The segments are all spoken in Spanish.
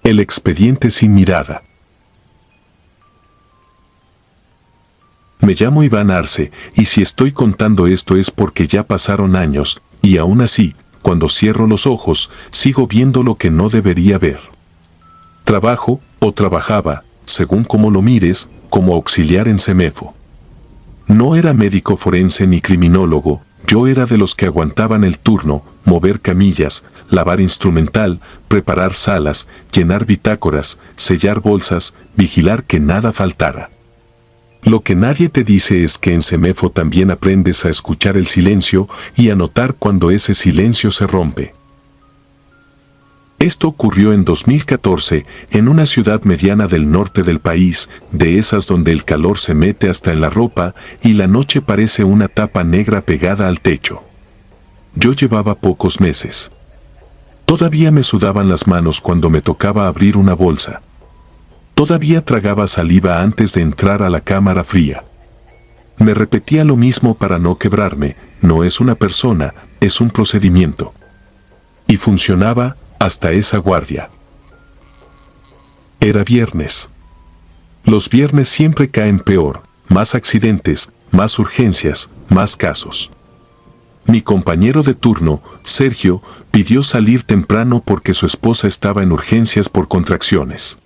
El expediente sin mirada. Me llamo Iván Arce, y si estoy contando esto es porque ya pasaron años, y aún así, cuando cierro los ojos, sigo viendo lo que no debería ver. Trabajo, o trabajaba, según como lo mires, como auxiliar en Semefo. No era médico forense ni criminólogo, yo era de los que aguantaban el turno, mover camillas, lavar instrumental, preparar salas, llenar bitácoras, sellar bolsas, vigilar que nada faltara. Lo que nadie te dice es que en Semefo también aprendes a escuchar el silencio y a notar cuando ese silencio se rompe. Esto ocurrió en 2014 en una ciudad mediana del norte del país, de esas donde el calor se mete hasta en la ropa y la noche parece una tapa negra pegada al techo. Yo llevaba pocos meses. Todavía me sudaban las manos cuando me tocaba abrir una bolsa. Todavía tragaba saliva antes de entrar a la cámara fría. Me repetía lo mismo para no quebrarme, no es una persona, es un procedimiento. Y funcionaba hasta esa guardia. Era viernes. Los viernes siempre caen peor, más accidentes, más urgencias, más casos. Mi compañero de turno, Sergio, pidió salir temprano porque su esposa estaba en urgencias por contracciones.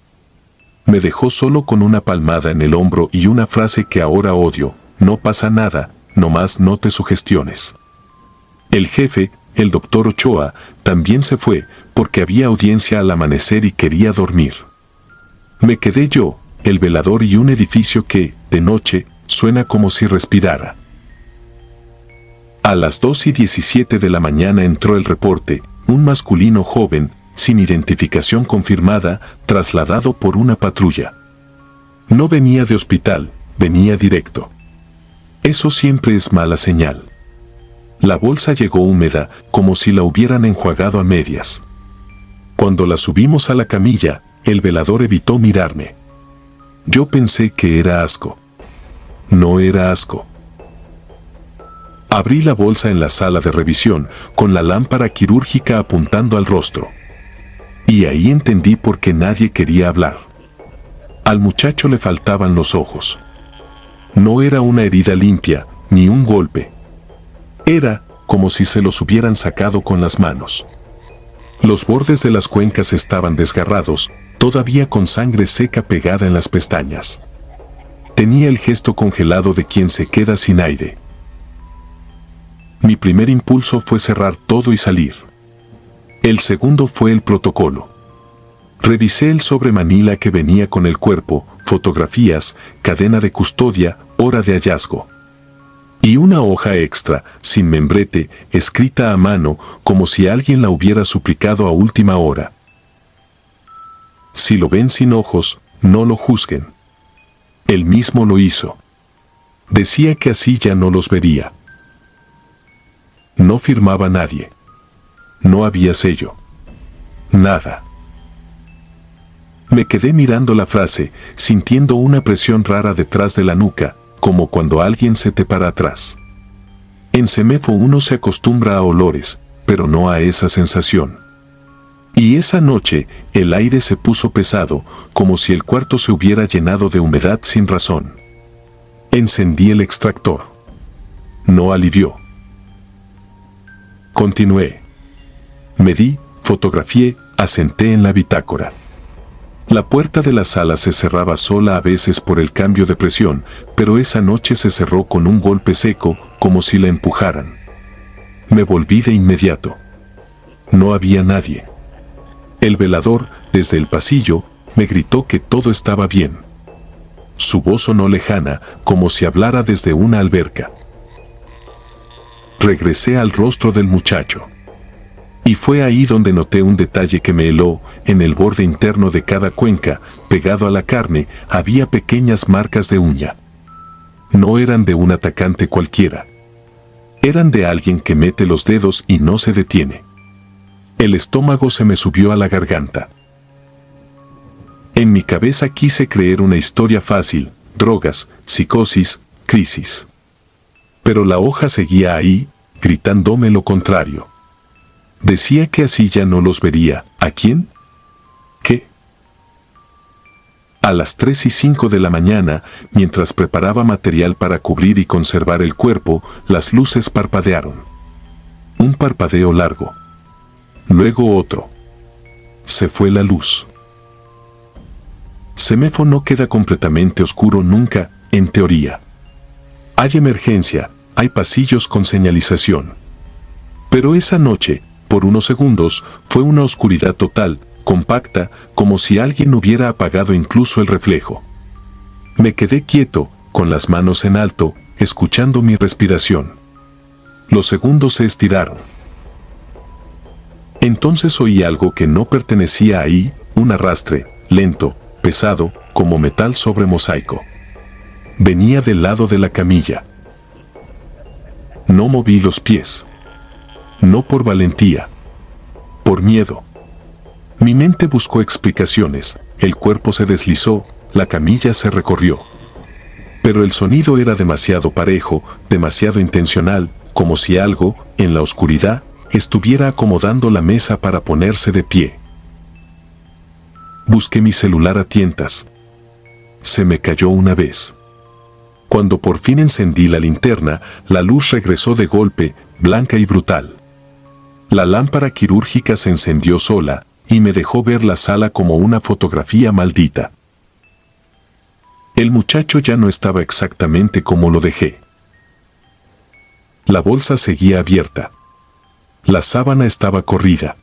Me dejó solo con una palmada en el hombro y una frase que ahora odio: no pasa nada, nomás no te sugestiones. El jefe, el doctor Ochoa, también se fue porque había audiencia al amanecer y quería dormir. Me quedé yo, el velador y un edificio que, de noche, suena como si respirara. A las 2:17 de la mañana entró el reporte, un masculino joven, sin identificación confirmada, trasladado por una patrulla. No venía de hospital, venía directo. Eso siempre es mala señal. La bolsa llegó húmeda, como si la hubieran enjuagado a medias. Cuando la subimos a la camilla, el velador evitó mirarme. Yo pensé que era asco. No era asco. Abrí la bolsa en la sala de revisión, con la lámpara quirúrgica apuntando al rostro. Y ahí entendí por qué nadie quería hablar. Al muchacho le faltaban los ojos. No era una herida limpia, ni un golpe. Era como si se los hubieran sacado con las manos. Los bordes de las cuencas estaban desgarrados, todavía con sangre seca pegada en las pestañas. Tenía el gesto congelado de quien se queda sin aire. Mi primer impulso fue cerrar todo y salir. El segundo fue el protocolo. Revisé el sobre manila que venía con el cuerpo, fotografías, cadena de custodia, hora de hallazgo. Y una hoja extra, sin membrete, escrita a mano, como si alguien la hubiera suplicado a última hora. Si lo ven sin ojos, no lo juzguen. Él mismo lo hizo. Decía que así ya no los vería. No firmaba nadie. No había sello. Nada. Me quedé mirando la frase, sintiendo una presión rara detrás de la nuca, como cuando alguien se te para atrás. En Semefo uno se acostumbra a olores, pero no a esa sensación. Y esa noche, el aire se puso pesado, como si el cuarto se hubiera llenado de humedad sin razón. Encendí el extractor. No alivió. Continué. Medí, fotografié, asenté en la bitácora. La puerta de la sala se cerraba sola a veces por el cambio de presión, pero esa noche se cerró con un golpe seco, como si la empujaran. Me volví de inmediato. No había nadie. El velador, desde el pasillo, me gritó que todo estaba bien. Su voz sonó lejana, como si hablara desde una alberca. Regresé al rostro del muchacho. Y fue ahí donde noté un detalle que me heló: en el borde interno de cada cuenca, pegado a la carne, había pequeñas marcas de uña. No eran de un atacante cualquiera. Eran de alguien que mete los dedos y no se detiene. El estómago se me subió a la garganta. En mi cabeza quise creer una historia fácil: drogas, psicosis, crisis. Pero la hoja seguía ahí, gritándome lo contrario. Decía que así ya no los vería. ¿A quién? ¿Qué? A las 3:05 de la mañana, mientras preparaba material para cubrir y conservar el cuerpo, las luces parpadearon. Un parpadeo largo. Luego otro. Se fue la luz. Semefo no queda completamente oscuro nunca, en teoría. Hay emergencia, hay pasillos con señalización. Pero esa noche, por unos segundos, fue una oscuridad total, compacta, como si alguien hubiera apagado incluso el reflejo. Me quedé quieto, con las manos en alto, escuchando mi respiración. Los segundos se estiraron. Entonces oí algo que no pertenecía ahí, un arrastre, lento, pesado, como metal sobre mosaico. Venía del lado de la camilla. No moví los pies. No por valentía. Por miedo. Mi mente buscó explicaciones, el cuerpo se deslizó, la camilla se recorrió. Pero el sonido era demasiado parejo, demasiado intencional, como si algo, en la oscuridad, estuviera acomodando la mesa para ponerse de pie. Busqué mi celular a tientas. Se me cayó una vez. Cuando por fin encendí la linterna, la luz regresó de golpe, blanca y brutal. La lámpara quirúrgica se encendió sola y me dejó ver la sala como una fotografía maldita. El muchacho ya no estaba exactamente como lo dejé. La bolsa seguía abierta. La sábana estaba corrida.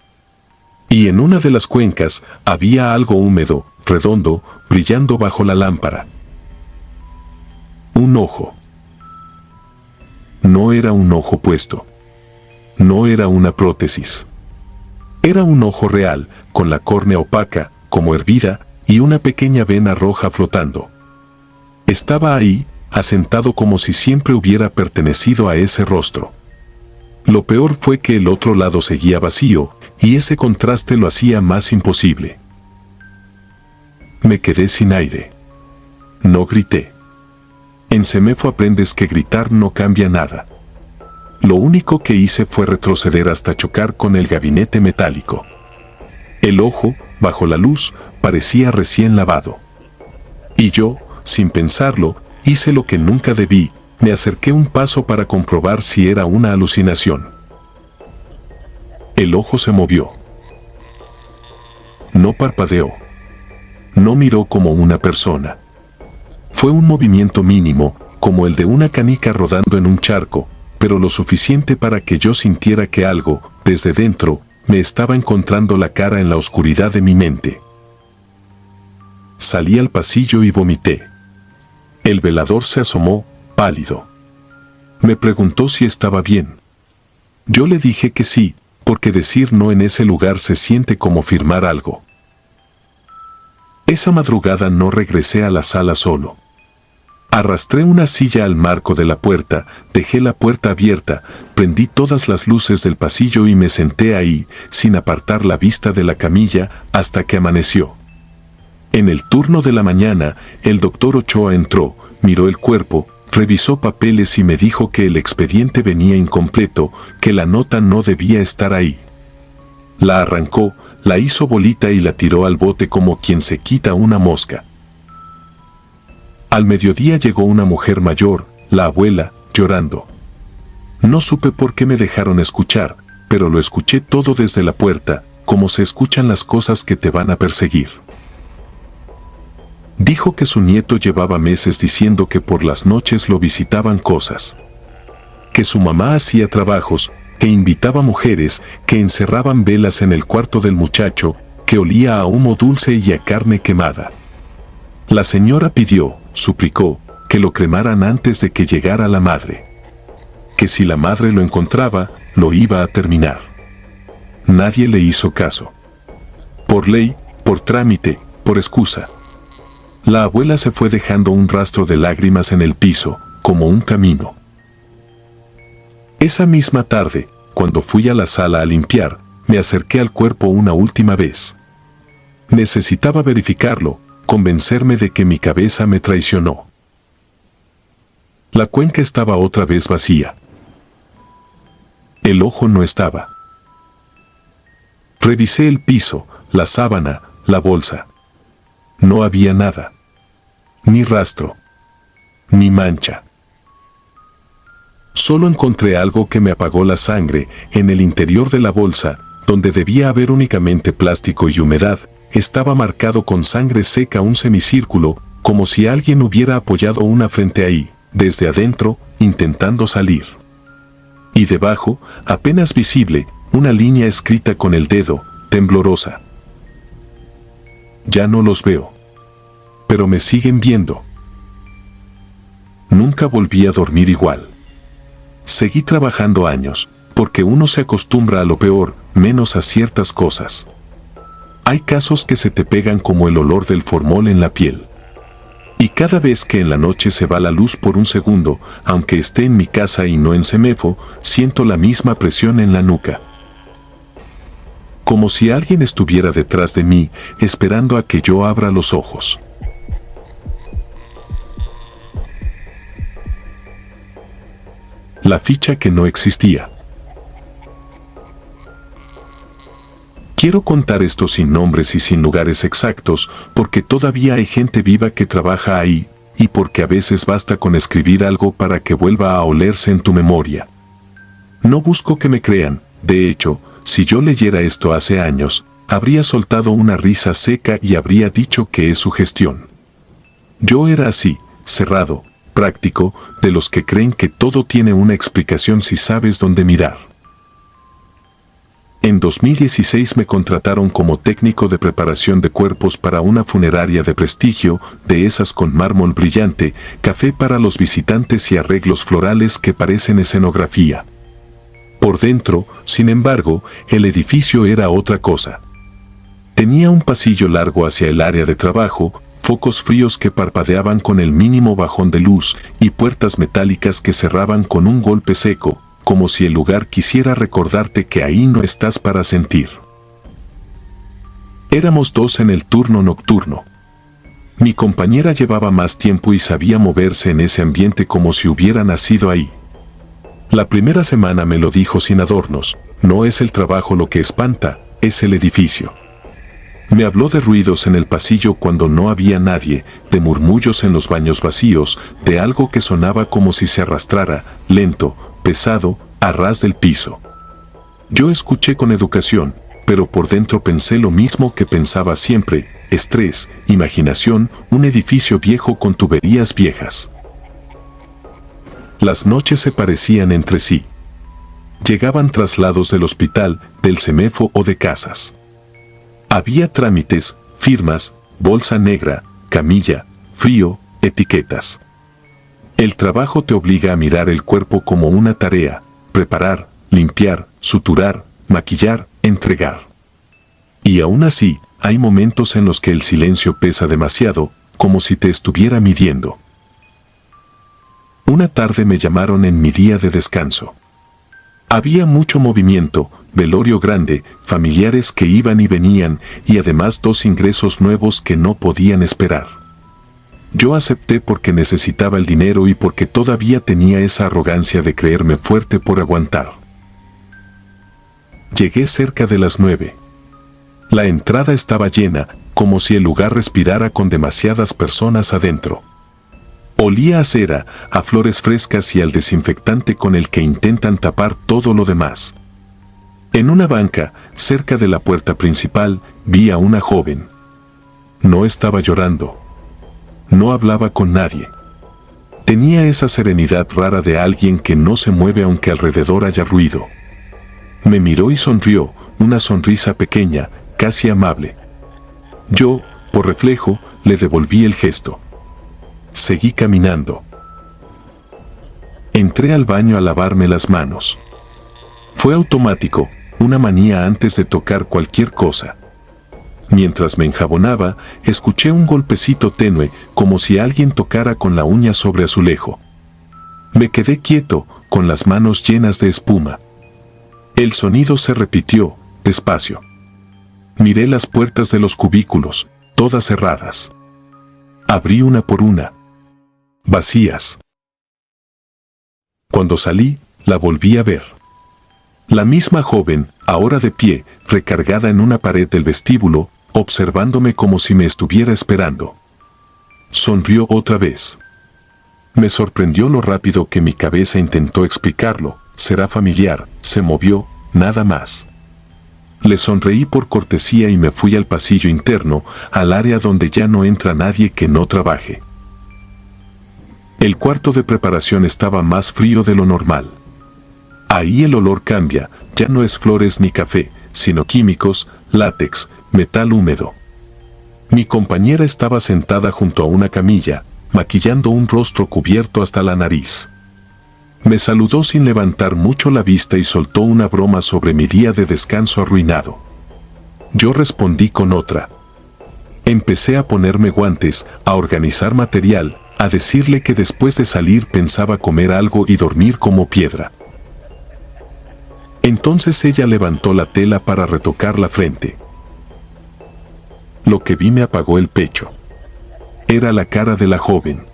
Y en una de las cuencas había algo húmedo, redondo, brillando bajo la lámpara. Un ojo. No era un ojo puesto. No era una prótesis. Era un ojo real, con la córnea opaca, como hervida, y una pequeña vena roja flotando. Estaba ahí, asentado como si siempre hubiera pertenecido a ese rostro. Lo peor fue que el otro lado seguía vacío, y ese contraste lo hacía más imposible. Me quedé sin aire. No grité. En Semefo aprendes que gritar no cambia nada. Lo único que hice fue retroceder hasta chocar con el gabinete metálico. El ojo, bajo la luz, parecía recién lavado. Y yo, sin pensarlo, hice lo que nunca debí, me acerqué un paso para comprobar si era una alucinación. El ojo se movió. No parpadeó. No miró como una persona. Fue un movimiento mínimo, como el de una canica rodando en un charco, pero lo suficiente para que yo sintiera que algo, desde dentro, me estaba encontrando la cara en la oscuridad de mi mente. Salí al pasillo y vomité. El velador se asomó, pálido. Me preguntó si estaba bien. Yo le dije que sí, porque decir no en ese lugar se siente como firmar algo. Esa madrugada no regresé a la sala solo. Arrastré una silla al marco de la puerta, dejé la puerta abierta, prendí todas las luces del pasillo y me senté ahí, sin apartar la vista de la camilla, hasta que amaneció. En el turno de la mañana, el doctor Ochoa entró, miró el cuerpo, revisó papeles y me dijo que el expediente venía incompleto, que la nota no debía estar ahí. La arrancó, la hizo bolita y la tiró al bote como quien se quita una mosca. Al mediodía llegó una mujer mayor, la abuela, llorando. No supe por qué me dejaron escuchar, pero lo escuché todo desde la puerta, como se escuchan las cosas que te van a perseguir. Dijo que su nieto llevaba meses diciendo que por las noches lo visitaban cosas. Que su mamá hacía trabajos, que invitaba mujeres, que encerraban velas en el cuarto del muchacho, que olía a humo dulce y a carne quemada. La señora pidió, suplicó, que lo cremaran antes de que llegara la madre. Que si la madre lo encontraba, lo iba a terminar. Nadie le hizo caso. Por ley, por trámite, por excusa. La abuela se fue dejando un rastro de lágrimas en el piso, como un camino. Esa misma tarde, cuando fui a la sala a limpiar, me acerqué al cuerpo una última vez. Necesitaba verificarlo, convencerme de que mi cabeza me traicionó. La cuenca estaba otra vez vacía. El ojo no estaba. Revisé el piso, la sábana, la bolsa. No había nada. Ni rastro. Ni mancha. Solo encontré algo que me apagó la sangre en el interior de la bolsa, donde debía haber únicamente plástico y humedad. Estaba marcado con sangre seca un semicírculo, como si alguien hubiera apoyado una frente ahí, desde adentro, intentando salir. Y debajo, apenas visible, una línea escrita con el dedo, temblorosa. Ya no los veo. Pero me siguen viendo. Nunca volví a dormir igual. Seguí trabajando años, porque uno se acostumbra a lo peor, menos a ciertas cosas. Hay casos que se te pegan como el olor del formol en la piel. Y cada vez que en la noche se va la luz por un segundo, aunque esté en mi casa y no en Semefo, siento la misma presión en la nuca. Como si alguien estuviera detrás de mí, esperando a que yo abra los ojos. La ficha que no existía. Quiero contar esto sin nombres y sin lugares exactos, porque todavía hay gente viva que trabaja ahí, y porque a veces basta con escribir algo para que vuelva a olerse en tu memoria. No busco que me crean, de hecho, si yo leyera esto hace años, habría soltado una risa seca y habría dicho que es sugestión. Yo era así, cerrado, práctico, de los que creen que todo tiene una explicación si sabes dónde mirar. En 2016 me contrataron como técnico de preparación de cuerpos para una funeraria de prestigio, de esas con mármol brillante, café para los visitantes y arreglos florales que parecen escenografía. Por dentro, sin embargo, el edificio era otra cosa. Tenía un pasillo largo hacia el área de trabajo, focos fríos que parpadeaban con el mínimo bajón de luz y puertas metálicas que cerraban con un golpe seco, como si el lugar quisiera recordarte que ahí no estás para sentir. Éramos dos en el turno nocturno. Mi compañera llevaba más tiempo y sabía moverse en ese ambiente como si hubiera nacido ahí. La primera semana me lo dijo sin adornos: no es el trabajo lo que espanta, es el edificio. Me habló de ruidos en el pasillo cuando no había nadie, de murmullos en los baños vacíos, de algo que sonaba como si se arrastrara, lento, pesado, a ras del piso. Yo escuché con educación, pero por dentro pensé lo mismo que pensaba siempre: estrés, imaginación, un edificio viejo con tuberías viejas. Las noches se parecían entre sí. Llegaban traslados del hospital, del Semefo o de casas. Había trámites, firmas, bolsa negra, camilla, frío, etiquetas. El trabajo te obliga a mirar el cuerpo como una tarea: preparar, limpiar, suturar, maquillar, entregar. Y aún así, hay momentos en los que el silencio pesa demasiado, como si te estuviera midiendo. Una tarde me llamaron en mi día de descanso. Había mucho movimiento, velorio grande, familiares que iban y venían, y además 2 ingresos nuevos que no podían esperar. Yo acepté porque necesitaba el dinero y porque todavía tenía esa arrogancia de creerme fuerte por aguantar. Llegué cerca de las 9. La entrada estaba llena, como si el lugar respirara con demasiadas personas adentro. Olía a cera, a flores frescas y al desinfectante con el que intentan tapar todo lo demás. En una banca, cerca de la puerta principal, vi a una joven. No estaba llorando. No hablaba con nadie. Tenía esa serenidad rara de alguien que no se mueve aunque alrededor haya ruido. Me miró y sonrió, una sonrisa pequeña, casi amable. Yo, por reflejo, le devolví el gesto. Seguí caminando. Entré al baño a lavarme las manos. Fue automático, una manía antes de tocar cualquier cosa. Mientras me enjabonaba, escuché un golpecito tenue, como si alguien tocara con la uña sobre azulejo. Me quedé quieto, con las manos llenas de espuma. El sonido se repitió, despacio. Miré las puertas de los cubículos, todas cerradas. Abrí una por una. Vacías. Cuando salí, la volví a ver. La misma joven, ahora de pie, recargada en una pared del vestíbulo, observándome como si me estuviera esperando. Sonrió otra vez. Me sorprendió lo rápido que mi cabeza intentó explicarlo. Será familiar, se movió, nada más. Le sonreí por cortesía y me fui al pasillo interno, al área donde ya no entra nadie que no trabaje. El cuarto de preparación estaba más frío de lo normal. Ahí el olor cambia, ya no es flores ni café, sino químicos, látex, metal húmedo. Mi compañera estaba sentada junto a una camilla, maquillando un rostro cubierto hasta la nariz. Me saludó sin levantar mucho la vista y soltó una broma sobre mi día de descanso arruinado. Yo respondí con otra. Empecé a ponerme guantes, a organizar material, a decirle que después de salir pensaba comer algo y dormir como piedra. Entonces ella levantó la tela para retocar la frente. Lo que vi me apagó el pecho. Era la cara de la joven.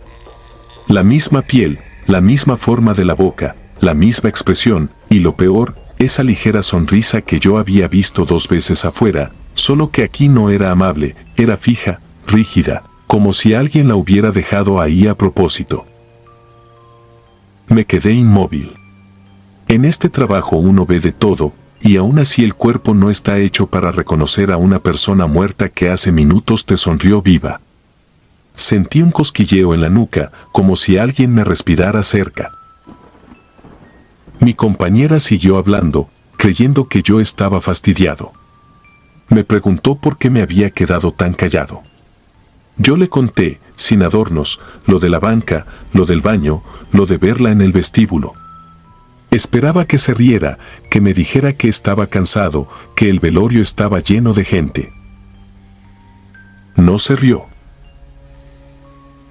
La misma piel, la misma forma de la boca, la misma expresión, y lo peor, esa ligera sonrisa que yo había visto 2 veces afuera, solo que aquí no era amable, era fija, rígida, como si alguien la hubiera dejado ahí a propósito. Me quedé inmóvil. En este trabajo uno ve de todo, y aún así el cuerpo no está hecho para reconocer a una persona muerta que hace minutos te sonrió viva. Sentí un cosquilleo en la nuca, como si alguien me respirara cerca. Mi compañera siguió hablando, creyendo que yo estaba fastidiado. Me preguntó por qué me había quedado tan callado. Yo le conté, sin adornos, lo de la banca, lo del baño, lo de verla en el vestíbulo. Esperaba que se riera, que me dijera que estaba cansado, que el velorio estaba lleno de gente. No se rió.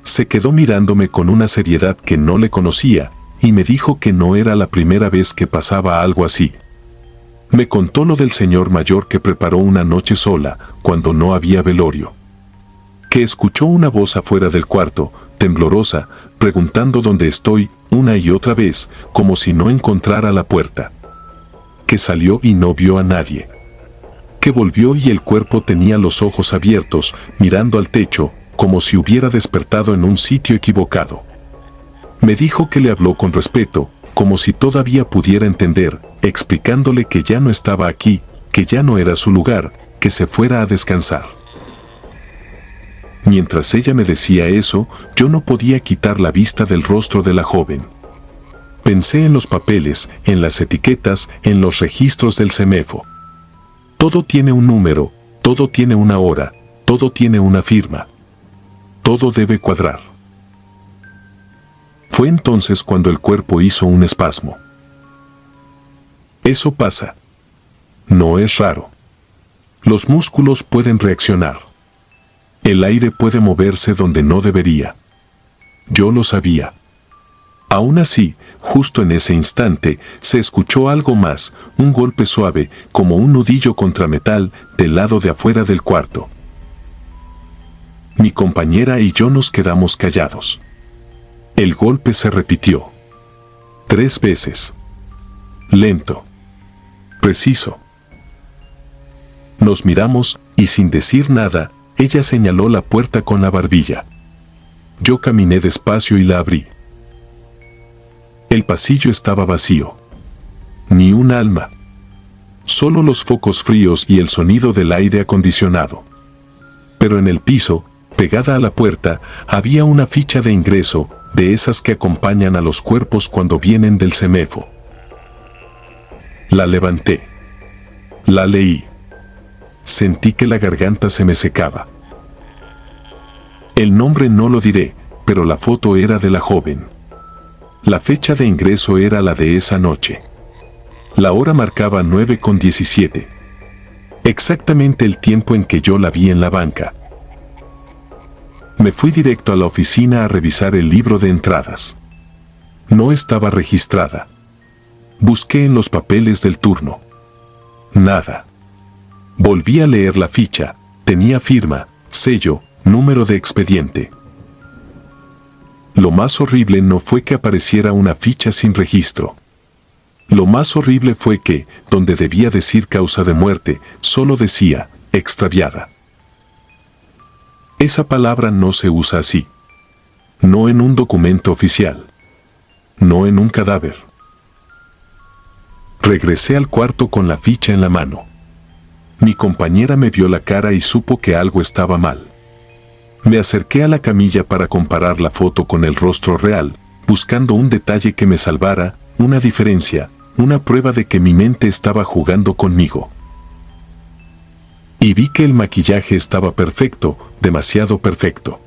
Se quedó mirándome con una seriedad que no le conocía, y me dijo que no era la primera vez que pasaba algo así. Me contó lo del señor mayor que preparó una noche sola, cuando no había velorio. Que escuchó una voz afuera del cuarto, temblorosa, preguntando dónde estoy, una y otra vez, como si no encontrara la puerta. Que salió y no vio a nadie. Que volvió y el cuerpo tenía los ojos abiertos, mirando al techo, como si hubiera despertado en un sitio equivocado. Me dijo que le habló con respeto, como si todavía pudiera entender, explicándole que ya no estaba aquí, que ya no era su lugar, que se fuera a descansar. Mientras ella me decía eso, yo no podía quitar la vista del rostro de la joven. Pensé en los papeles, en las etiquetas, en los registros del CEMEFO. Todo tiene un número, todo tiene una hora, todo tiene una firma. Todo debe cuadrar. Fue entonces cuando el cuerpo hizo un espasmo. Eso pasa. No es raro. Los músculos pueden reaccionar. El aire puede moverse donde no debería. Yo lo sabía. Aún así, justo en ese instante, se escuchó algo más, un golpe suave, como un nudillo contra metal, del lado de afuera del cuarto. Mi compañera y yo nos quedamos callados. El golpe se repitió. 3 veces. Lento. Preciso. Nos miramos, y sin decir nada, ella señaló la puerta con la barbilla. Yo caminé despacio y la abrí. El pasillo estaba vacío. Ni un alma. Solo los focos fríos y el sonido del aire acondicionado. Pero en el piso, pegada a la puerta, había una ficha de ingreso, de esas que acompañan a los cuerpos cuando vienen del CEMEFO. La levanté. La leí. Sentí que la garganta se me secaba. El nombre no lo diré, pero la foto era de la joven. La fecha de ingreso era la de esa noche. La hora marcaba 9:17. Exactamente el tiempo en que yo la vi en la banca. Me fui directo a la oficina a revisar el libro de entradas. No estaba registrada. Busqué en los papeles del turno. Nada. Volví a leer la ficha. Tenía firma, sello, número de expediente. Lo más horrible no fue que apareciera una ficha sin registro. Lo más horrible fue que, donde debía decir causa de muerte, solo decía, extraviada. Esa palabra no se usa así. No en un documento oficial. No en un cadáver. Regresé al cuarto con la ficha en la mano. Mi compañera me vio la cara y supo que algo estaba mal. Me acerqué a la camilla para comparar la foto con el rostro real, buscando un detalle que me salvara, una diferencia, una prueba de que mi mente estaba jugando conmigo. Y vi que el maquillaje estaba perfecto, demasiado perfecto.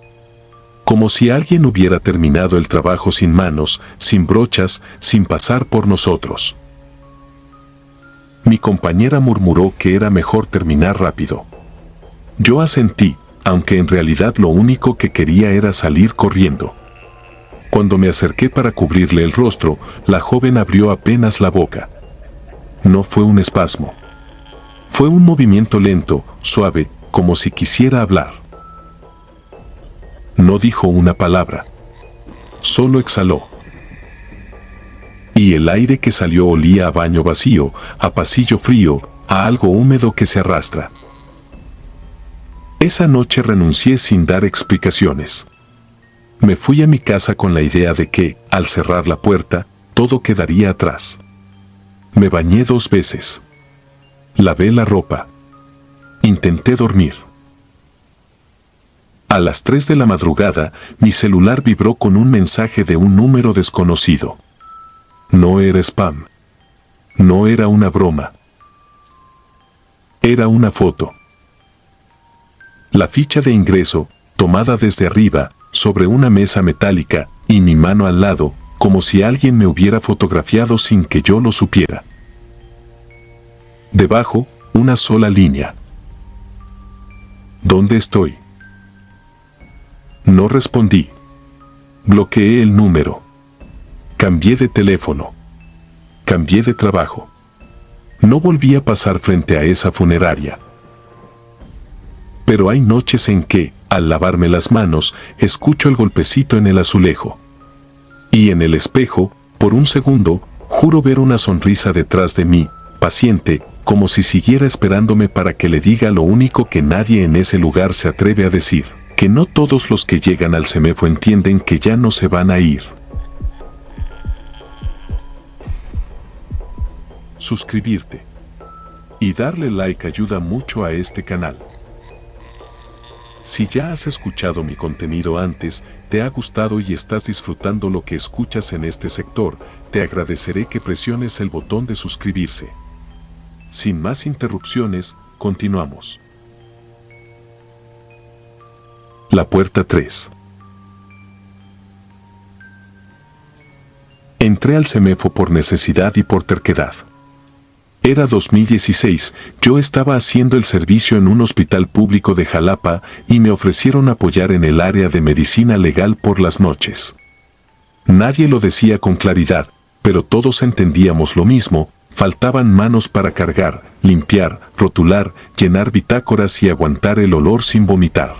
Como si alguien hubiera terminado el trabajo sin manos, sin brochas, sin pasar por nosotros. Mi compañera murmuró que era mejor terminar rápido. Yo asentí, aunque en realidad lo único que quería era salir corriendo. Cuando me acerqué para cubrirle el rostro, la joven abrió apenas la boca. No fue un espasmo. Fue un movimiento lento, suave, como si quisiera hablar. No dijo una palabra. Solo exhaló. Y el aire que salió olía a baño vacío, a pasillo frío, a algo húmedo que se arrastra. Esa noche renuncié sin dar explicaciones. Me fui a mi casa con la idea de que, al cerrar la puerta, todo quedaría atrás. Me bañé 2 veces. Lavé la ropa. Intenté dormir. A las 3 de la madrugada, mi celular vibró con un mensaje de un número desconocido. No era spam. No era una broma. Era una foto. La ficha de ingreso, tomada desde arriba, sobre una mesa metálica, y mi mano al lado, como si alguien me hubiera fotografiado sin que yo lo supiera. Debajo, una sola línea. ¿Dónde estoy? No respondí. Bloqueé el número. Cambié de teléfono. Cambié de trabajo. No volví a pasar frente a esa funeraria. Pero hay noches en que, al lavarme las manos, escucho el golpecito en el azulejo. Y en el espejo, por un segundo, juro ver una sonrisa detrás de mí, paciente, como si siguiera esperándome para que le diga lo único que nadie en ese lugar se atreve a decir, que no todos los que llegan al CEMEFO entienden que ya no se van a ir. Suscribirte y darle like ayuda mucho a este canal. Si ya has escuchado mi contenido antes, te ha gustado y estás disfrutando lo que escuchas en este sector, te agradeceré que presiones el botón de suscribirse. Sin más interrupciones, continuamos. La puerta 3. Entré al CEMEFO por necesidad y por terquedad. Era 2016, yo estaba haciendo el servicio en un hospital público de Jalapa y me ofrecieron apoyar en el área de medicina legal por las noches. Nadie lo decía con claridad, pero todos entendíamos lo mismo, faltaban manos para cargar, limpiar, rotular, llenar bitácoras y aguantar el olor sin vomitar.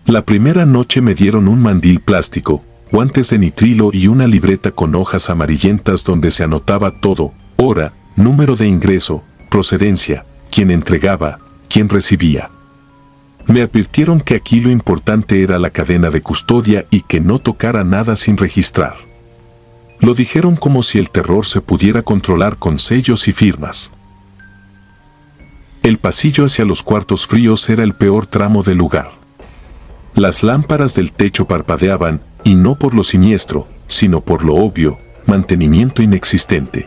La primera noche me dieron un mandil plástico, guantes de nitrilo y una libreta con hojas amarillentas donde se anotaba todo: hora, número de ingreso, procedencia, quién entregaba, quién recibía. Me advirtieron que aquí lo importante era la cadena de custodia y que no tocara nada sin registrar. Lo dijeron como si el terror se pudiera controlar con sellos y firmas. El pasillo hacia los cuartos fríos era el peor tramo del lugar. Las lámparas del techo parpadeaban, y no por lo siniestro, sino por lo obvio, mantenimiento inexistente.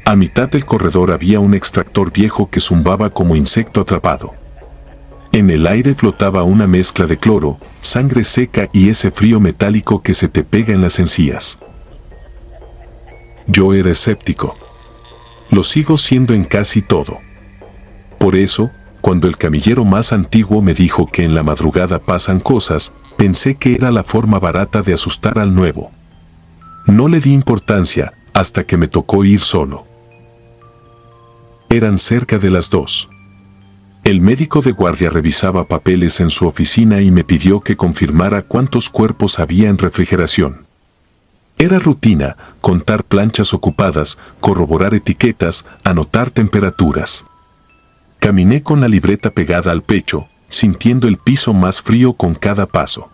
A mitad del corredor había un extractor viejo que zumbaba como insecto atrapado. En el aire flotaba una mezcla de cloro, sangre seca y ese frío metálico que se te pega en las encías. Yo era escéptico. Lo sigo siendo en casi todo. Por eso, cuando el camillero más antiguo me dijo que en la madrugada pasan cosas, pensé que era la forma barata de asustar al nuevo. No le di importancia, hasta que me tocó ir solo. Eran cerca de las 2. El médico de guardia revisaba papeles en su oficina y me pidió que confirmara cuántos cuerpos había en refrigeración. Era rutina, contar planchas ocupadas, corroborar etiquetas, anotar temperaturas. Caminé con la libreta pegada al pecho, sintiendo el piso más frío con cada paso.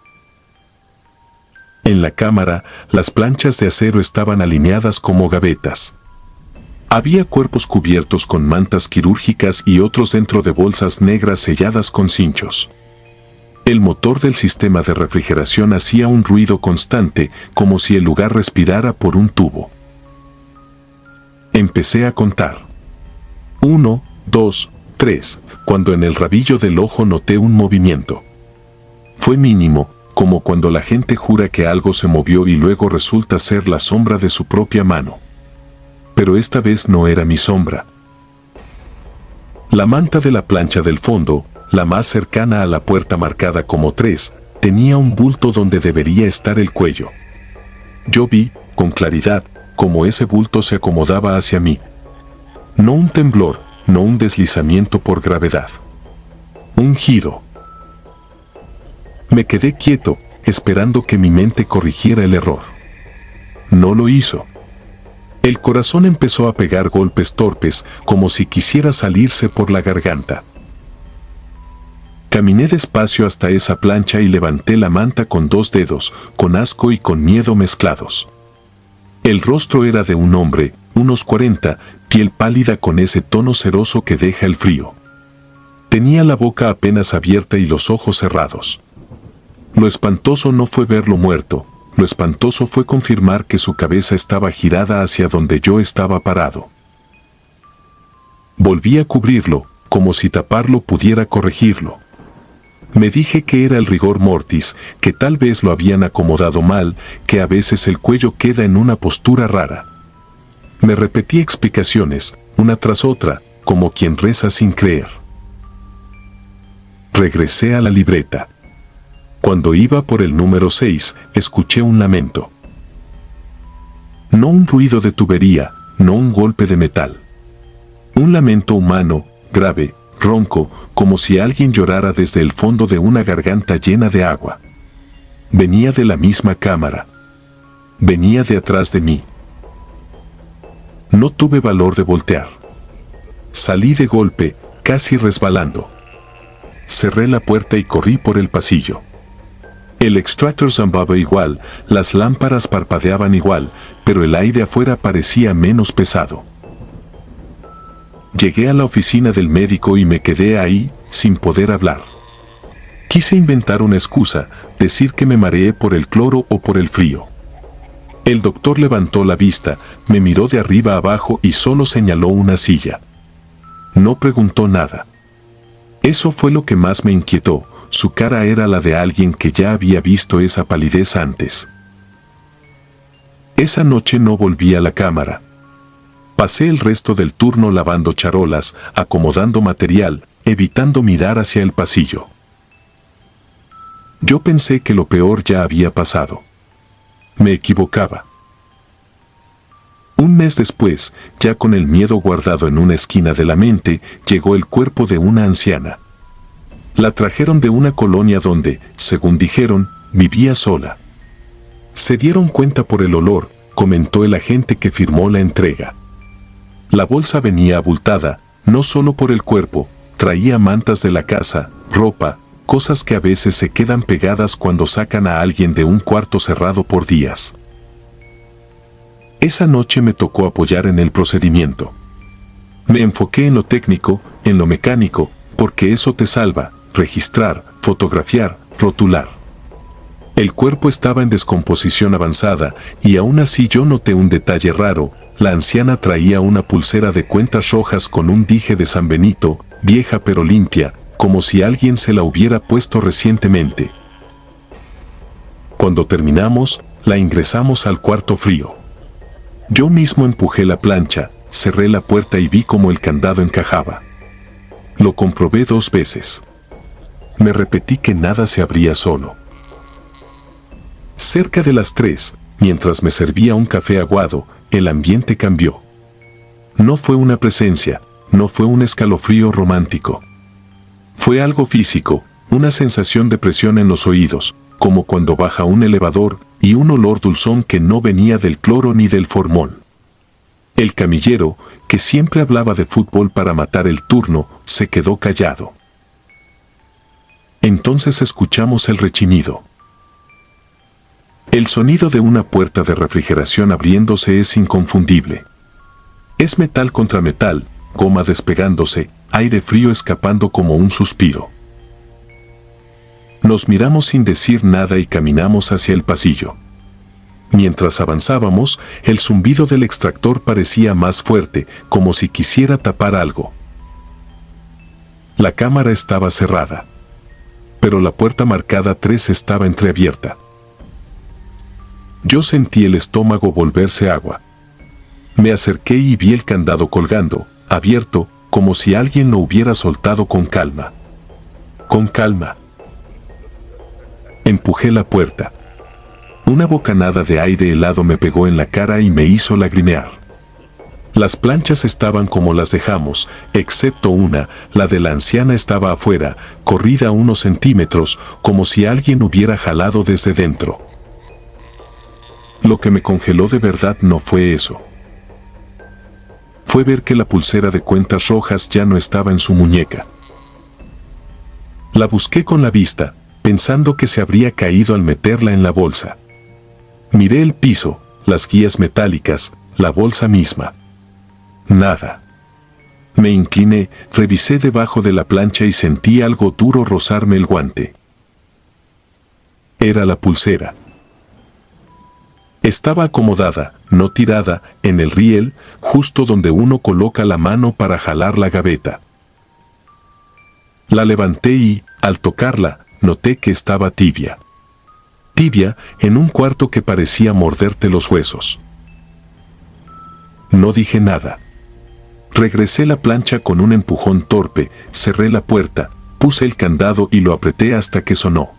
En la cámara, las planchas de acero estaban alineadas como gavetas. Había cuerpos cubiertos con mantas quirúrgicas y otros dentro de bolsas negras selladas con cinchos. El motor del sistema de refrigeración hacía un ruido constante, como si el lugar respirara por un tubo. Empecé a contar. 1, 2, 3, cuando en el rabillo del ojo noté un movimiento. Fue mínimo, como cuando la gente jura que algo se movió y luego resulta ser la sombra de su propia mano. Pero esta vez no era mi sombra. La manta de la plancha del fondo, la más cercana a la puerta marcada como 3, tenía un bulto donde debería estar el cuello. Yo vi, con claridad, cómo ese bulto se acomodaba hacia mí. No un temblor, no un deslizamiento por gravedad. Un giro. Me quedé quieto, esperando que mi mente corrigiera el error. No lo hizo. El corazón empezó a pegar golpes torpes, como si quisiera salirse por la garganta. Caminé despacio hasta esa plancha y levanté la manta con 2 dedos, con asco y con miedo mezclados. El rostro era de un hombre, unos 40, piel pálida con ese tono ceroso que deja el frío. Tenía la boca apenas abierta y los ojos cerrados. Lo espantoso no fue verlo muerto, lo espantoso fue confirmar que su cabeza estaba girada hacia donde yo estaba parado. Volví a cubrirlo, como si taparlo pudiera corregirlo. Me dije que era el rigor mortis, que tal vez lo habían acomodado mal, que a veces el cuello queda en una postura rara. Me repetí explicaciones, una tras otra, como quien reza sin creer. Regresé a la libreta. Cuando iba por el número 6, escuché un lamento. No un ruido de tubería, no un golpe de metal. Un lamento humano, grave, ronco, como si alguien llorara desde el fondo de una garganta llena de agua. Venía de la misma cámara. Venía de atrás de mí. No tuve valor de voltear. Salí de golpe, casi resbalando. Cerré la puerta y corrí por el pasillo. El extractor zambaba igual, las lámparas parpadeaban igual, pero el aire afuera parecía menos pesado. Llegué a la oficina del médico y me quedé ahí, sin poder hablar. Quise inventar una excusa, decir que me mareé por el cloro o por el frío. El doctor levantó la vista, me miró de arriba abajo y solo señaló una silla. No preguntó nada. Eso fue lo que más me inquietó, su cara era la de alguien que ya había visto esa palidez antes. Esa noche no volví a la cámara. Pasé el resto del turno lavando charolas, acomodando material, evitando mirar hacia el pasillo. Yo pensé que lo peor ya había pasado. Me equivocaba. Un mes después, ya con el miedo guardado en una esquina de la mente, llegó el cuerpo de una anciana. La trajeron de una colonia donde, según dijeron, vivía sola. Se dieron cuenta por el olor, comentó el agente que firmó la entrega. La bolsa venía abultada, no solo por el cuerpo, traía mantas de la casa, ropa, cosas que a veces se quedan pegadas cuando sacan a alguien de un cuarto cerrado por días. Esa noche me tocó apoyar en el procedimiento. Me enfoqué en lo técnico, en lo mecánico, porque eso te salva, registrar, fotografiar, rotular. El cuerpo estaba en descomposición avanzada y aún así yo noté un detalle raro. La anciana traía una pulsera de cuentas rojas con un dije de San Benito, vieja pero limpia, como si alguien se la hubiera puesto recientemente. Cuando terminamos, la ingresamos al cuarto frío. Yo mismo empujé la plancha, cerré la puerta y vi cómo el candado encajaba. Lo comprobé 2 veces. Me repetí que nada se abría solo. Cerca de las 3, mientras me servía un café aguado, el ambiente cambió. No fue una presencia, no fue un escalofrío romántico. Fue algo físico, una sensación de presión en los oídos, como cuando baja un elevador, y un olor dulzón que no venía del cloro ni del formol. El camillero, que siempre hablaba de fútbol para matar el turno, se quedó callado. Entonces escuchamos el rechinido. El sonido de una puerta de refrigeración abriéndose es inconfundible. Es metal contra metal, goma despegándose, aire frío escapando como un suspiro. Nos miramos sin decir nada y caminamos hacia el pasillo. Mientras avanzábamos, el zumbido del extractor parecía más fuerte, como si quisiera tapar algo. La cámara estaba cerrada, pero la puerta marcada 3 estaba entreabierta. Yo sentí el estómago volverse agua. Me acerqué y vi el candado colgando, abierto, como si alguien lo hubiera soltado con calma. Con calma. Empujé la puerta. Una bocanada de aire helado me pegó en la cara y me hizo lagrimear. Las planchas estaban como las dejamos, excepto una, la de la anciana estaba afuera, corrida unos centímetros, como si alguien hubiera jalado desde dentro. Lo que me congeló de verdad no fue eso. Fue ver que la pulsera de cuentas rojas ya no estaba en su muñeca. La busqué con la vista, pensando que se habría caído al meterla en la bolsa. Miré el piso, las guías metálicas, la bolsa misma. Nada. Me incliné, revisé debajo de la plancha y sentí algo duro rozarme el guante. Era la pulsera. Estaba acomodada, no tirada, en el riel, justo donde uno coloca la mano para jalar la gaveta. La levanté y, al tocarla, noté que estaba tibia. Tibia en un cuarto que parecía morderte los huesos. No dije nada. Regresé la plancha con un empujón torpe, cerré la puerta, puse el candado y lo apreté hasta que sonó.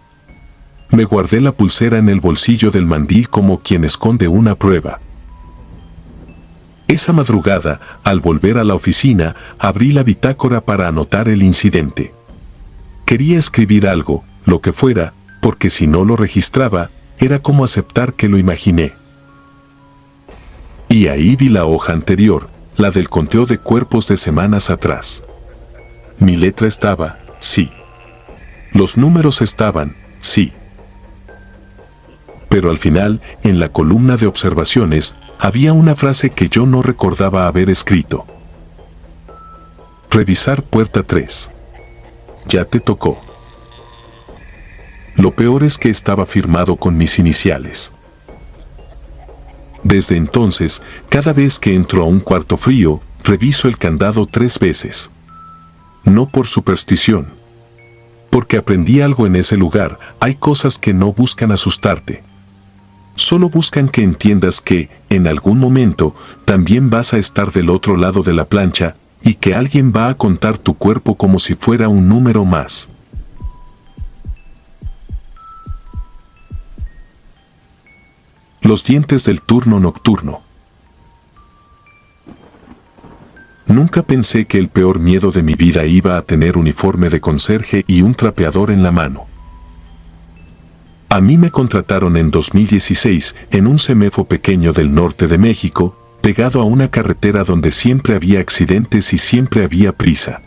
Me guardé la pulsera en el bolsillo del mandil como quien esconde una prueba. Esa madrugada, al volver a la oficina, abrí la bitácora para anotar el incidente. Quería escribir algo, lo que fuera, porque si no lo registraba, era como aceptar que lo imaginé. Y ahí vi la hoja anterior, la del conteo de cuerpos de semanas atrás. Mi letra estaba, sí. Los números estaban, sí. Pero al final, en la columna de observaciones, había una frase que yo no recordaba haber escrito. Revisar puerta 3. Ya te tocó. Lo peor es que estaba firmado con mis iniciales. Desde entonces, cada vez que entro a un cuarto frío, reviso el candado 3 veces. No por superstición. Porque aprendí algo en ese lugar, hay cosas que no buscan asustarte. Solo buscan que entiendas que, en algún momento, también vas a estar del otro lado de la plancha, y que alguien va a contar tu cuerpo como si fuera un número más. Los dientes del turno nocturno. Nunca pensé que el peor miedo de mi vida iba a tener uniforme de conserje y un trapeador en la mano. A mí me contrataron en 2016 en un CEMEFO pequeño del norte de México, pegado a una carretera donde siempre había accidentes y siempre había prisa.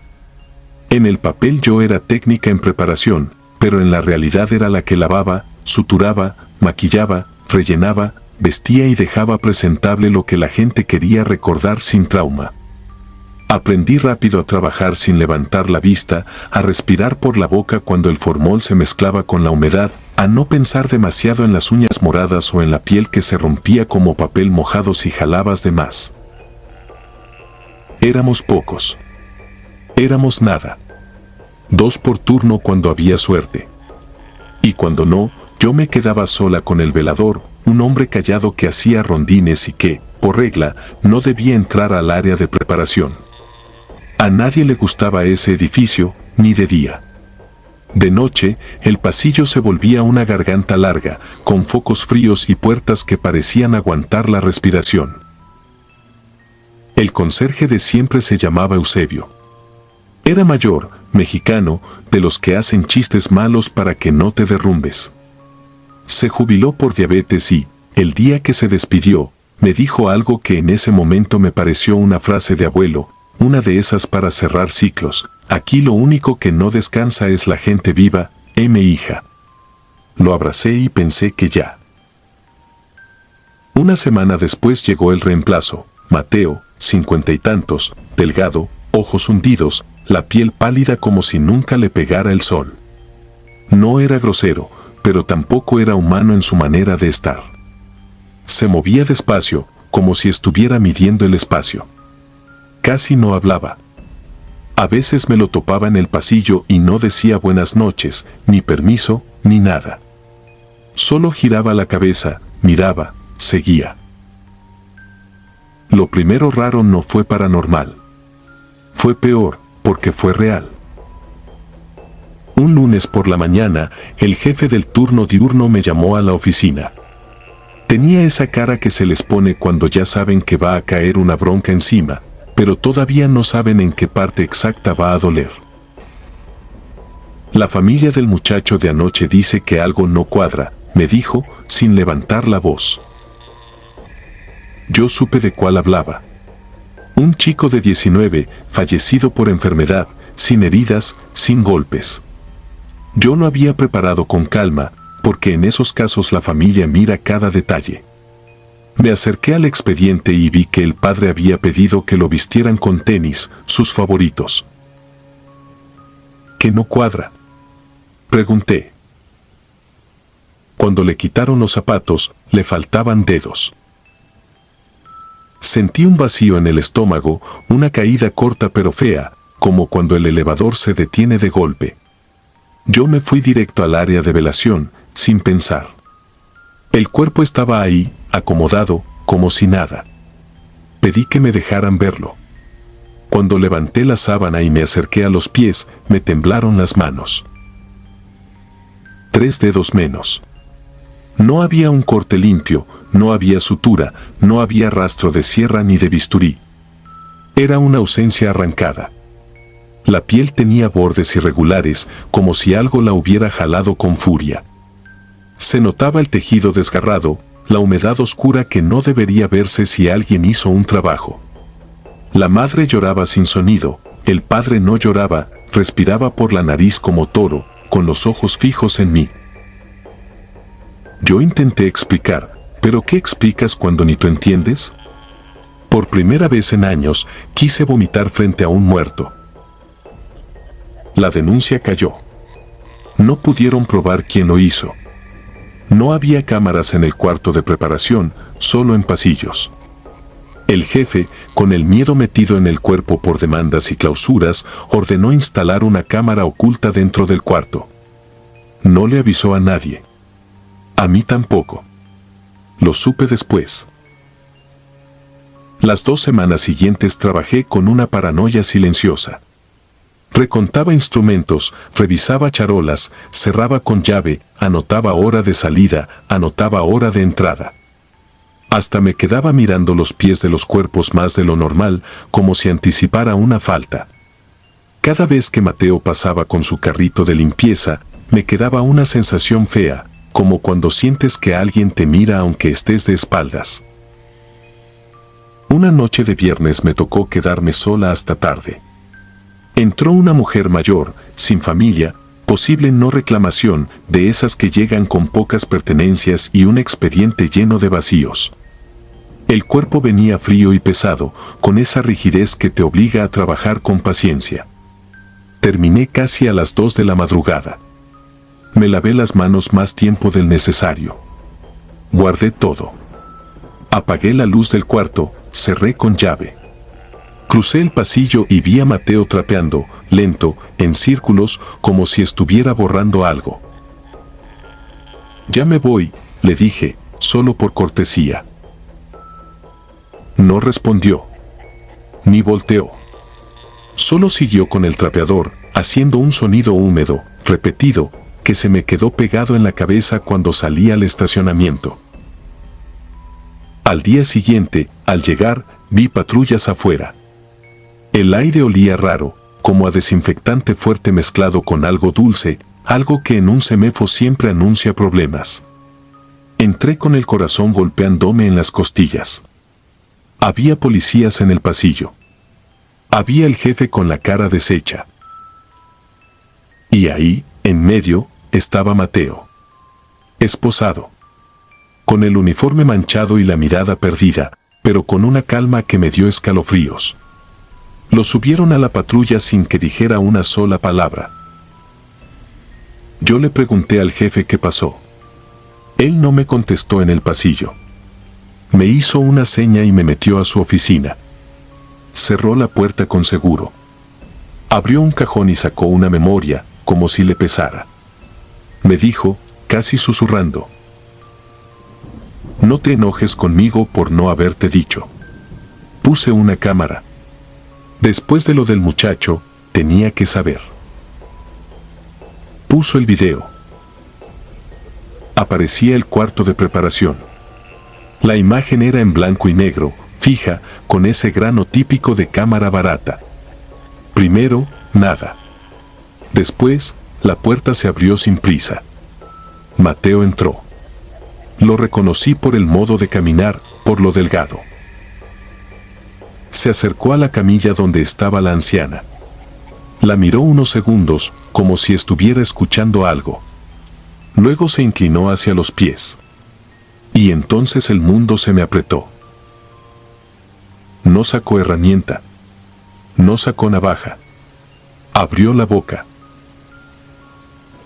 En el papel yo era técnica en preparación, pero en la realidad era la que lavaba, suturaba, maquillaba, rellenaba, vestía y dejaba presentable lo que la gente quería recordar sin trauma. Aprendí rápido a trabajar sin levantar la vista, a respirar por la boca cuando el formol se mezclaba con la humedad, a no pensar demasiado en las uñas moradas o en la piel que se rompía como papel mojado si jalabas de más. Éramos pocos. Éramos nada. 2 por turno cuando había suerte. Y cuando no, yo me quedaba sola con el velador, un hombre callado que hacía rondines y que, por regla, no debía entrar al área de preparación. A nadie le gustaba ese edificio, ni de día. De noche, el pasillo se volvía una garganta larga, con focos fríos y puertas que parecían aguantar la respiración. El conserje de siempre se llamaba Eusebio. Era mayor, mexicano, de los que hacen chistes malos para que no te derrumbes. Se jubiló por diabetes y, el día que se despidió, me dijo algo que en ese momento me pareció una frase de abuelo, una de esas para cerrar ciclos. Aquí lo único que no descansa es la gente viva, hija. Lo abracé y pensé que ya. Una semana después llegó el reemplazo, Mateo, 50 y tantos, delgado, ojos hundidos, la piel pálida como si nunca le pegara el sol. No era grosero, pero tampoco era humano en su manera de estar. Se movía despacio, como si estuviera midiendo el espacio. Casi no hablaba. A veces me lo topaba en el pasillo y no decía buenas noches, ni permiso, ni nada. Solo giraba la cabeza, miraba, seguía. Lo primero raro no fue paranormal. Fue peor, porque fue real. Un lunes por la mañana, el jefe del turno diurno me llamó a la oficina. Tenía esa cara que se les pone cuando ya saben que va a caer una bronca encima, pero todavía no saben en qué parte exacta va a doler. La familia del muchacho de anoche dice que algo no cuadra, me dijo, sin levantar la voz. Yo supe de cuál hablaba. Un chico de 19, fallecido por enfermedad, sin heridas, sin golpes. Yo lo había preparado con calma, porque en esos casos la familia mira cada detalle. Me acerqué al expediente y vi que el padre había pedido que lo vistieran con tenis, sus favoritos. ¿Qué no cuadra?, pregunté. Cuando le quitaron los zapatos, le faltaban dedos. Sentí un vacío en el estómago, una caída corta pero fea, como cuando el elevador se detiene de golpe. Yo me fui directo al área de velación, sin pensar. El cuerpo estaba ahí, acomodado, como si nada. Pedí que me dejaran verlo. Cuando levanté la sábana y me acerqué a los pies, me temblaron las manos. 3 dedos menos. No había un corte limpio, no había sutura, no había rastro de sierra ni de bisturí. Era una ausencia arrancada. La piel tenía bordes irregulares, como si algo la hubiera jalado con furia. Se notaba el tejido desgarrado, la humedad oscura que no debería verse si alguien hizo un trabajo. La madre lloraba sin sonido, el padre no lloraba, respiraba por la nariz como toro, con los ojos fijos en mí. Yo intenté explicar, pero ¿qué explicas cuando ni tú entiendes? Por primera vez en años, quise vomitar frente a un muerto. La denuncia cayó. No pudieron probar quién lo hizo. No había cámaras en el cuarto de preparación, solo en pasillos. El jefe, con el miedo metido en el cuerpo por demandas y clausuras, ordenó instalar una cámara oculta dentro del cuarto. No le avisó a nadie. A mí tampoco. Lo supe después. Las 2 semanas siguientes trabajé con una paranoia silenciosa. Recontaba instrumentos, revisaba charolas, cerraba con llave, anotaba hora de salida, anotaba hora de entrada. Hasta me quedaba mirando los pies de los cuerpos más de lo normal, como si anticipara una falta. Cada vez que Mateo pasaba con su carrito de limpieza, me quedaba una sensación fea, como cuando sientes que alguien te mira aunque estés de espaldas. Una noche de viernes me tocó quedarme sola hasta tarde. Entró una mujer mayor, sin familia, posible no reclamación, de esas que llegan con pocas pertenencias y un expediente lleno de vacíos. El cuerpo venía frío y pesado, con esa rigidez que te obliga a trabajar con paciencia. Terminé casi a las 2 de la madrugada. Me lavé las manos más tiempo del necesario. Guardé todo. Apagué la luz del cuarto, cerré con llave. Crucé el pasillo y vi a Mateo trapeando, lento, en círculos, como si estuviera borrando algo. Ya me voy, le dije, solo por cortesía. No respondió. Ni volteó. Solo siguió con el trapeador, haciendo un sonido húmedo, repetido, que se me quedó pegado en la cabeza cuando salí al estacionamiento. Al día siguiente, al llegar, vi patrullas afuera. El aire olía raro, como a desinfectante fuerte mezclado con algo dulce, algo que en un CEMEFO siempre anuncia problemas. Entré con el corazón golpeándome en las costillas. Había policías en el pasillo. Había el jefe con la cara deshecha. Y ahí, en medio, estaba Mateo. Esposado. Con el uniforme manchado y la mirada perdida, pero con una calma que me dio escalofríos. Lo subieron a la patrulla sin que dijera una sola palabra. Yo le pregunté al jefe qué pasó. Él no me contestó en el pasillo. Me hizo una seña y me metió a su oficina. Cerró la puerta con seguro. Abrió un cajón y sacó una memoria, como si le pesara. Me dijo, casi susurrando: no te enojes conmigo por no haberte dicho. Puse una cámara. Después de lo del muchacho, tenía que saber. Puso el video. Aparecía el cuarto de preparación. La imagen era en blanco y negro, fija, con ese grano típico de cámara barata. Primero, nada. Después, la puerta se abrió sin prisa. Mateo entró. Lo reconocí por el modo de caminar, por lo delgado. Se acercó a la camilla donde estaba la anciana. La miró unos segundos, como si estuviera escuchando algo. Luego se inclinó hacia los pies. Y entonces el mundo se me apretó. No sacó herramienta. No sacó navaja. Abrió la boca.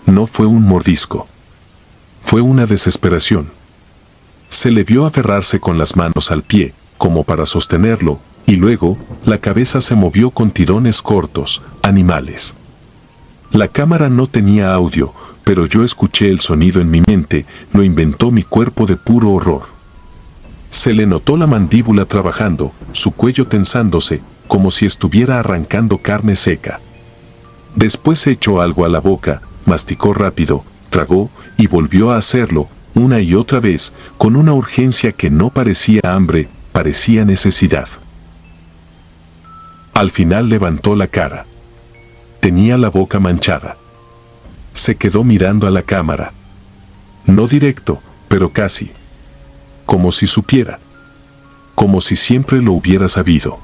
No fue un mordisco. Fue una desesperación. Se le vio aferrarse con las manos al pie, como para sostenerlo, y luego, la cabeza se movió con tirones cortos, animales. La cámara no tenía audio, pero yo escuché el sonido en mi mente, lo inventó mi cuerpo de puro horror. Se le notó la mandíbula trabajando, su cuello tensándose, como si estuviera arrancando carne seca. Después echó algo a la boca, masticó rápido, tragó, y volvió a hacerlo, una y otra vez, con una urgencia que no parecía hambre, parecía necesidad. Al final levantó la cara. Tenía la boca manchada. Se quedó mirando a la cámara. No directo, pero casi. Como si supiera. Como si siempre lo hubiera sabido.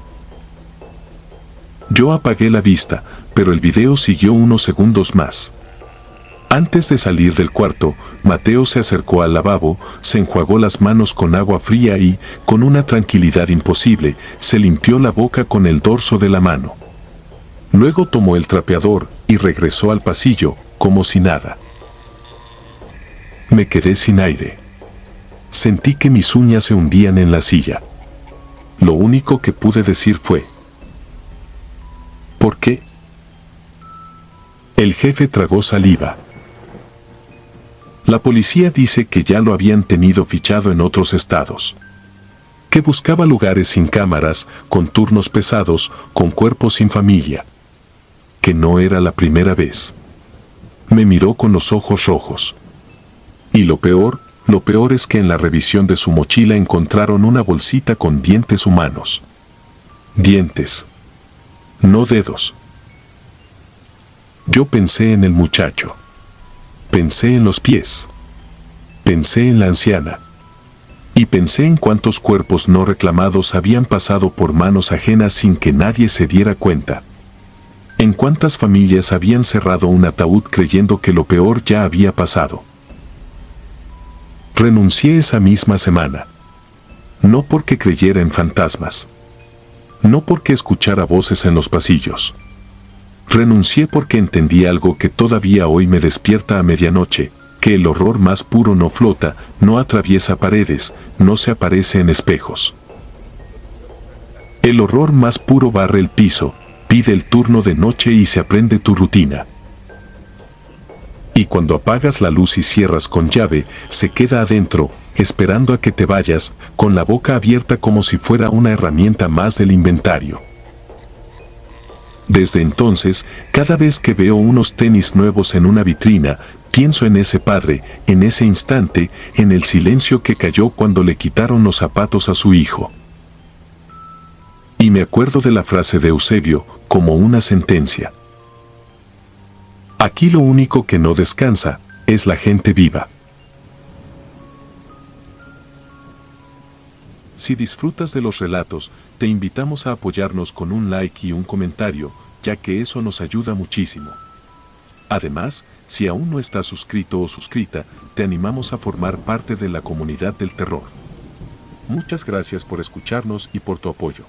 Yo apagué la vista, pero el video siguió unos segundos más. Antes de salir del cuarto, Mateo se acercó al lavabo, se enjuagó las manos con agua fría y, con una tranquilidad imposible, se limpió la boca con el dorso de la mano. Luego tomó el trapeador y regresó al pasillo, como si nada. Me quedé sin aire. Sentí que mis uñas se hundían en la silla. Lo único que pude decir fue: ¿por qué? El jefe tragó saliva. La policía dice que ya lo habían tenido fichado en otros estados. Que buscaba lugares sin cámaras, con turnos pesados, con cuerpos sin familia. Que no era la primera vez. Me miró con los ojos rojos. Y lo peor es que en la revisión de su mochila encontraron una bolsita con dientes humanos. Dientes. No dedos. Yo pensé en el muchacho. Pensé en los pies. Pensé en la anciana. Y pensé en cuántos cuerpos no reclamados habían pasado por manos ajenas sin que nadie se diera cuenta. En cuántas familias habían cerrado un ataúd creyendo que lo peor ya había pasado. Renuncié esa misma semana. No porque creyera en fantasmas. No porque escuchara voces en los pasillos. Renuncié porque entendí algo que todavía hoy me despierta a medianoche, que el horror más puro no flota, no atraviesa paredes, no se aparece en espejos. El horror más puro barre el piso, pide el turno de noche y se aprende tu rutina. Y cuando apagas la luz y cierras con llave, se queda adentro, esperando a que te vayas, con la boca abierta como si fuera una herramienta más del inventario. Desde entonces, cada vez que veo unos tenis nuevos en una vitrina, pienso en ese padre, en ese instante, en el silencio que cayó cuando le quitaron los zapatos a su hijo. Y me acuerdo de la frase de Eusebio, como una sentencia. Aquí lo único que no descansa, es la gente viva. Si disfrutas de los relatos, te invitamos a apoyarnos con un like y un comentario, ya que eso nos ayuda muchísimo. Además, si aún no estás suscrito o suscrita, te animamos a formar parte de la comunidad del terror. Muchas gracias por escucharnos y por tu apoyo.